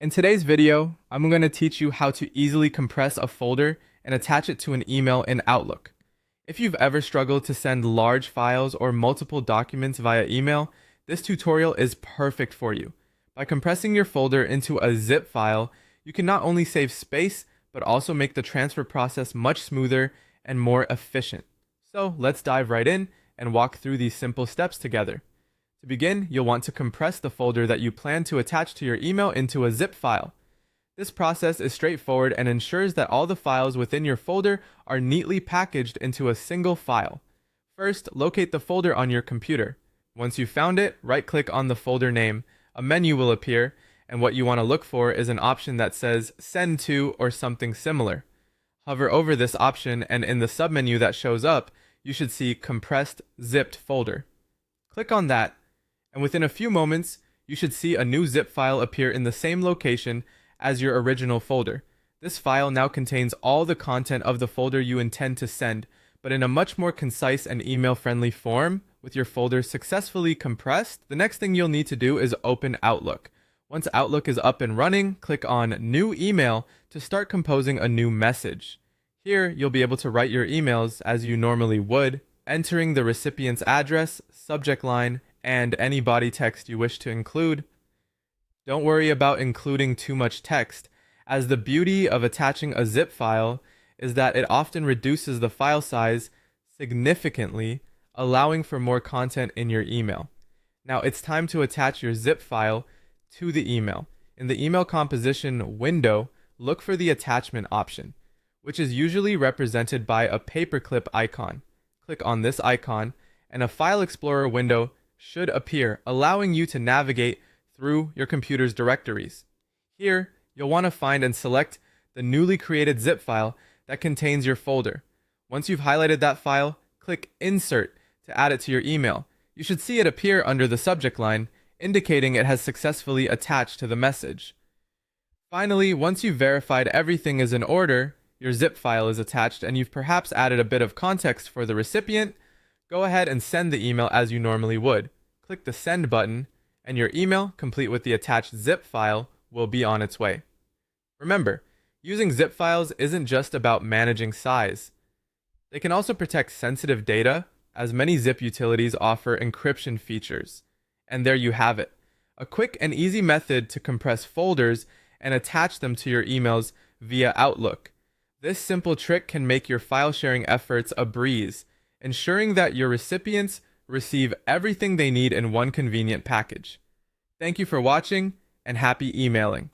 In today's video, I'm going to teach you how to easily compress a folder and attach it to an email in Outlook. If you've ever struggled to send large files or multiple documents via email, this tutorial is perfect for you. By compressing your folder into a zip file, you can not only save space, but also make the transfer process much smoother and more efficient. So let's dive right in and walk through these simple steps together. To begin, you'll want to compress the folder that you plan to attach to your email into a zip file. This process is straightforward and ensures that all the files within your folder are neatly packaged into a single file. First, locate the folder on your computer. Once you've found it, right-click on the folder name. A menu will appear, and what you want to look for is an option that says Send to or something similar. Hover over this option, and in the submenu that shows up, you should see Compressed Zipped Folder. Click on that, and within a few moments, you should see a new zip file appear in the same location as your original folder. This file now contains all the content of the folder you intend to send, but in a much more concise and email-friendly form. With your folder successfully compressed, the next thing you'll need to do is open Outlook. Once Outlook is up and running, click on New Email to start composing a new message. Here, you'll be able to write your emails as you normally would, entering the recipient's address, subject line, and any body text you wish to include. Don't worry about including too much text, as the beauty of attaching a zip file is that it often reduces the file size significantly, allowing for more content in your email. Now it's time to attach your zip file to the email. In the email composition window, look for the attachment option, which is usually represented by a paperclip icon. Click on this icon, and a File Explorer window should appear, allowing you to navigate through your computer's directories. Here, you'll want to find and select the newly created zip file that contains your folder. Once you've highlighted that file, click Insert to add it to your email. You should see it appear under the subject line, indicating it has successfully attached to the message. Finally, once you've verified everything is in order, your zip file is attached, and you've perhaps added a bit of context for the recipient, go ahead and send the email as you normally would. Click the Send button, and your email, complete with the attached zip file, will be on its way. Remember, using zip files isn't just about managing size. They can also protect sensitive data, as many zip utilities offer encryption features. And there you have it, a quick and easy method to compress folders and attach them to your emails via Outlook. This simple trick can make your file sharing efforts a breeze, ensuring that your recipients receive everything they need in one convenient package. Thank you for watching, and happy emailing.